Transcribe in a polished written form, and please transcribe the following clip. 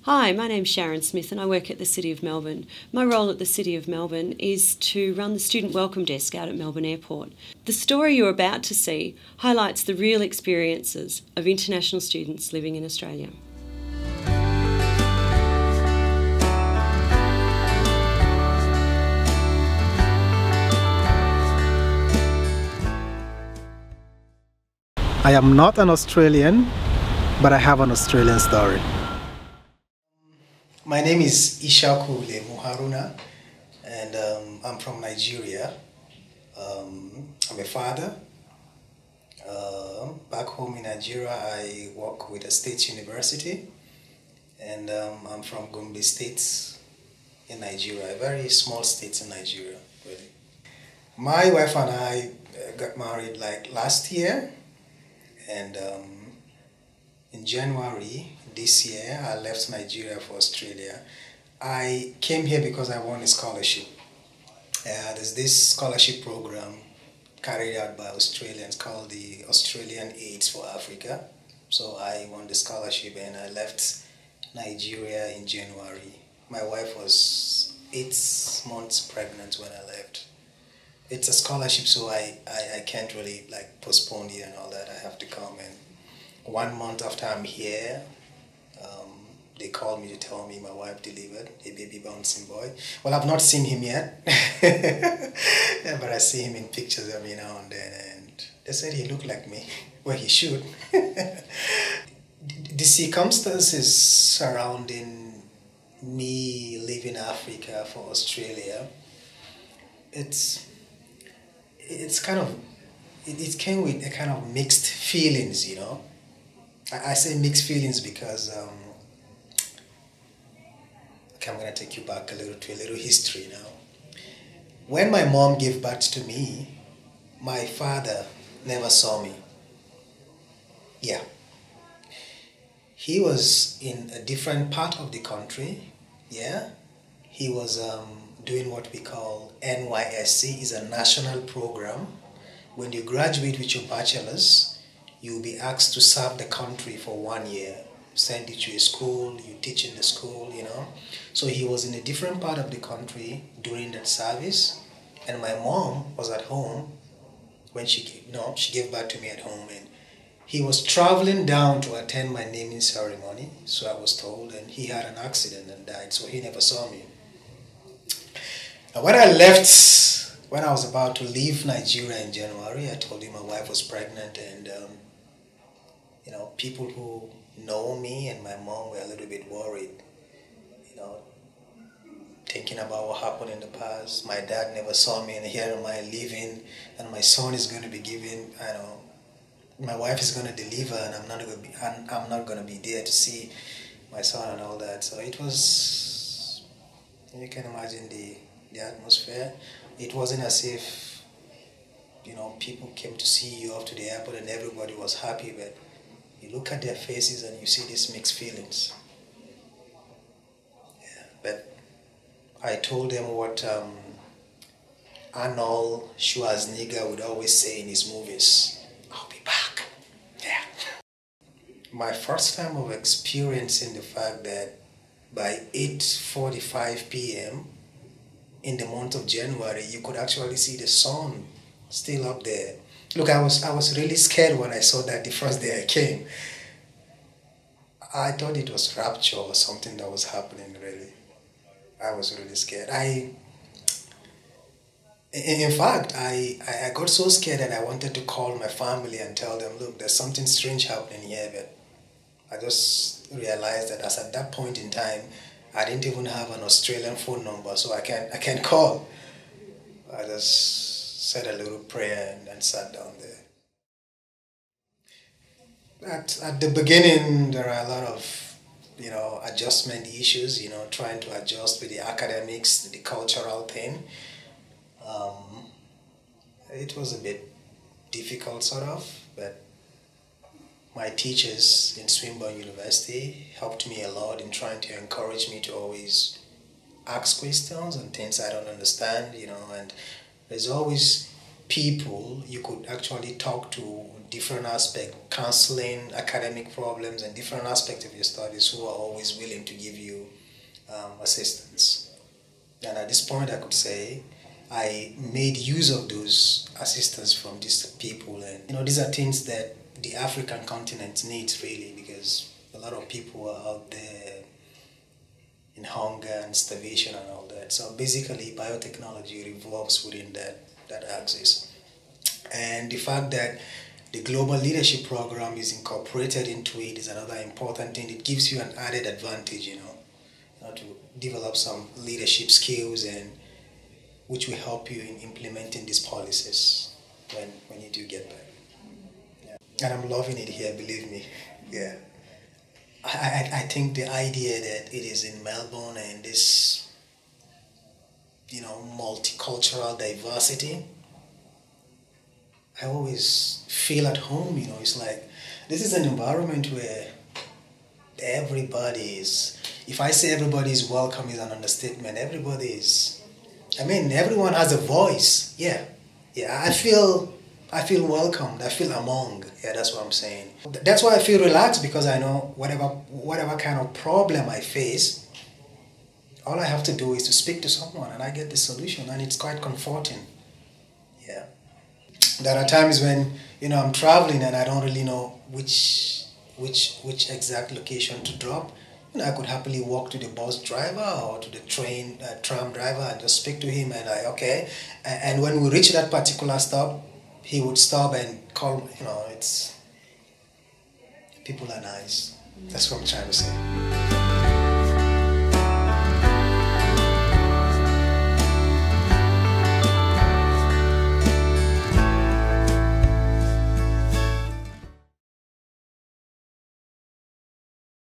Hi, my name's Sharon Smith and I work at the City of Melbourne. My role at the City of Melbourne is to run the Student Welcome Desk out at Melbourne Airport. The story you're about to see highlights the real experiences of international students living in Australia. I am not an Australian, but I have an Australian story. My name is Ishaku Lemu Haruna, and I'm from Nigeria. I'm a father. Back home in Nigeria, I work with a state university, and I'm from Gombe State in Nigeria, a very small state in Nigeria, really. My wife and I got married like last year, and in January this year, I left Nigeria for Australia. I came here because I won a scholarship. There's this scholarship program carried out by Australians called the Australian AIDS for Africa. So I won the scholarship and I left Nigeria in January. My wife was 8 months pregnant when I left. It's a scholarship, so I can't really like postpone it and all that. I have to come, and 1 month after I'm here, they called me to tell me my wife delivered a baby bouncing boy. Well, I've not seen him yet, yeah, but I see him in pictures every now and then, and they said he looked like me. Well, he should. The circumstances surrounding me leaving Africa for Australia, it came with a kind of mixed feelings, you know. I say mixed feelings because I'm going to take you back to a little history now. When my mom gave birth to me, my father never saw me. Yeah. He was in a different part of the country. Yeah. He was doing what we call NYSC, is a national program. When you graduate with your bachelor's, you'll be asked to serve the country for 1 year. Send you to a school, you teach in the school, you know. So he was in a different part of the country during that service, and my mom was at home when she gave birth to me at home, and he was traveling down to attend my naming ceremony, so I was told, and he had an accident and died, so he never saw me. Now when I left, when I was about to leave Nigeria in January, I told him my wife was pregnant, and you know, people who know me and my mom were a little bit worried, you know, thinking about what happened in the past. My dad never saw me, and here am I leaving, and my son is going to be given, I know, my wife is going to deliver, and I'm not going to be there to see my son and all that. So it was, you can imagine the atmosphere. It wasn't as if, you know, people came to see you off to the airport and everybody was happy, but you look at their faces and you see these mixed feelings. Yeah, but I told them what Arnold Schwarzenegger would always say in his movies: I'll be back. Yeah. My first time of experiencing the fact that by 8:45 p.m. in the month of January, you could actually see the sun still up there. Look, I was really scared when I saw that the first day I came. I thought it was rapture or something that was happening, really. I was really scared. In fact, I got so scared that I wanted to call my family and tell them, look, there's something strange happening here, but I just realized that as at that point in time, I didn't even have an Australian phone number, so I can't call. I just said a little prayer and sat down there. At the beginning, there are a lot of, you know, adjustment issues, you know, trying to adjust with the academics, the cultural thing. It was a bit difficult, sort of, but my teachers in Swinburne University helped me a lot in trying to encourage me to always ask questions on things I don't understand, you know, and there's always people you could actually talk to different aspects, counseling, academic problems, and different aspects of your studies who are always willing to give you assistance. And at this point, I could say I made use of those assistance from these people. And, these are things that the African continent needs really, because a lot of people are out there in hunger and starvation and all that. So basically, biotechnology revolves within that axis. And the fact that the Global Leadership Program is incorporated into it is another important thing. It gives you an added advantage, to develop some leadership skills, and which will help you in implementing these policies when you do get back. Yeah. And I'm loving it here, believe me. Yeah. I think the idea that it is in Melbourne and this, multicultural diversity, I always feel at home, it's like, this is an environment where everybody is, if I say everybody is welcome is an understatement. Everybody is, everyone has a voice. Yeah. I feel welcomed. I feel among. Yeah, that's what I'm saying. That's why I feel relaxed, because I know whatever kind of problem I face, all I have to do is to speak to someone and I get the solution, and it's quite comforting. Yeah. There are times when, I'm traveling and I don't really know which exact location to drop. I could happily walk to the bus driver or to the tram driver and just speak to him, and and when we reach that particular stop, he would stop and call, people are nice. That's what I'm trying to say.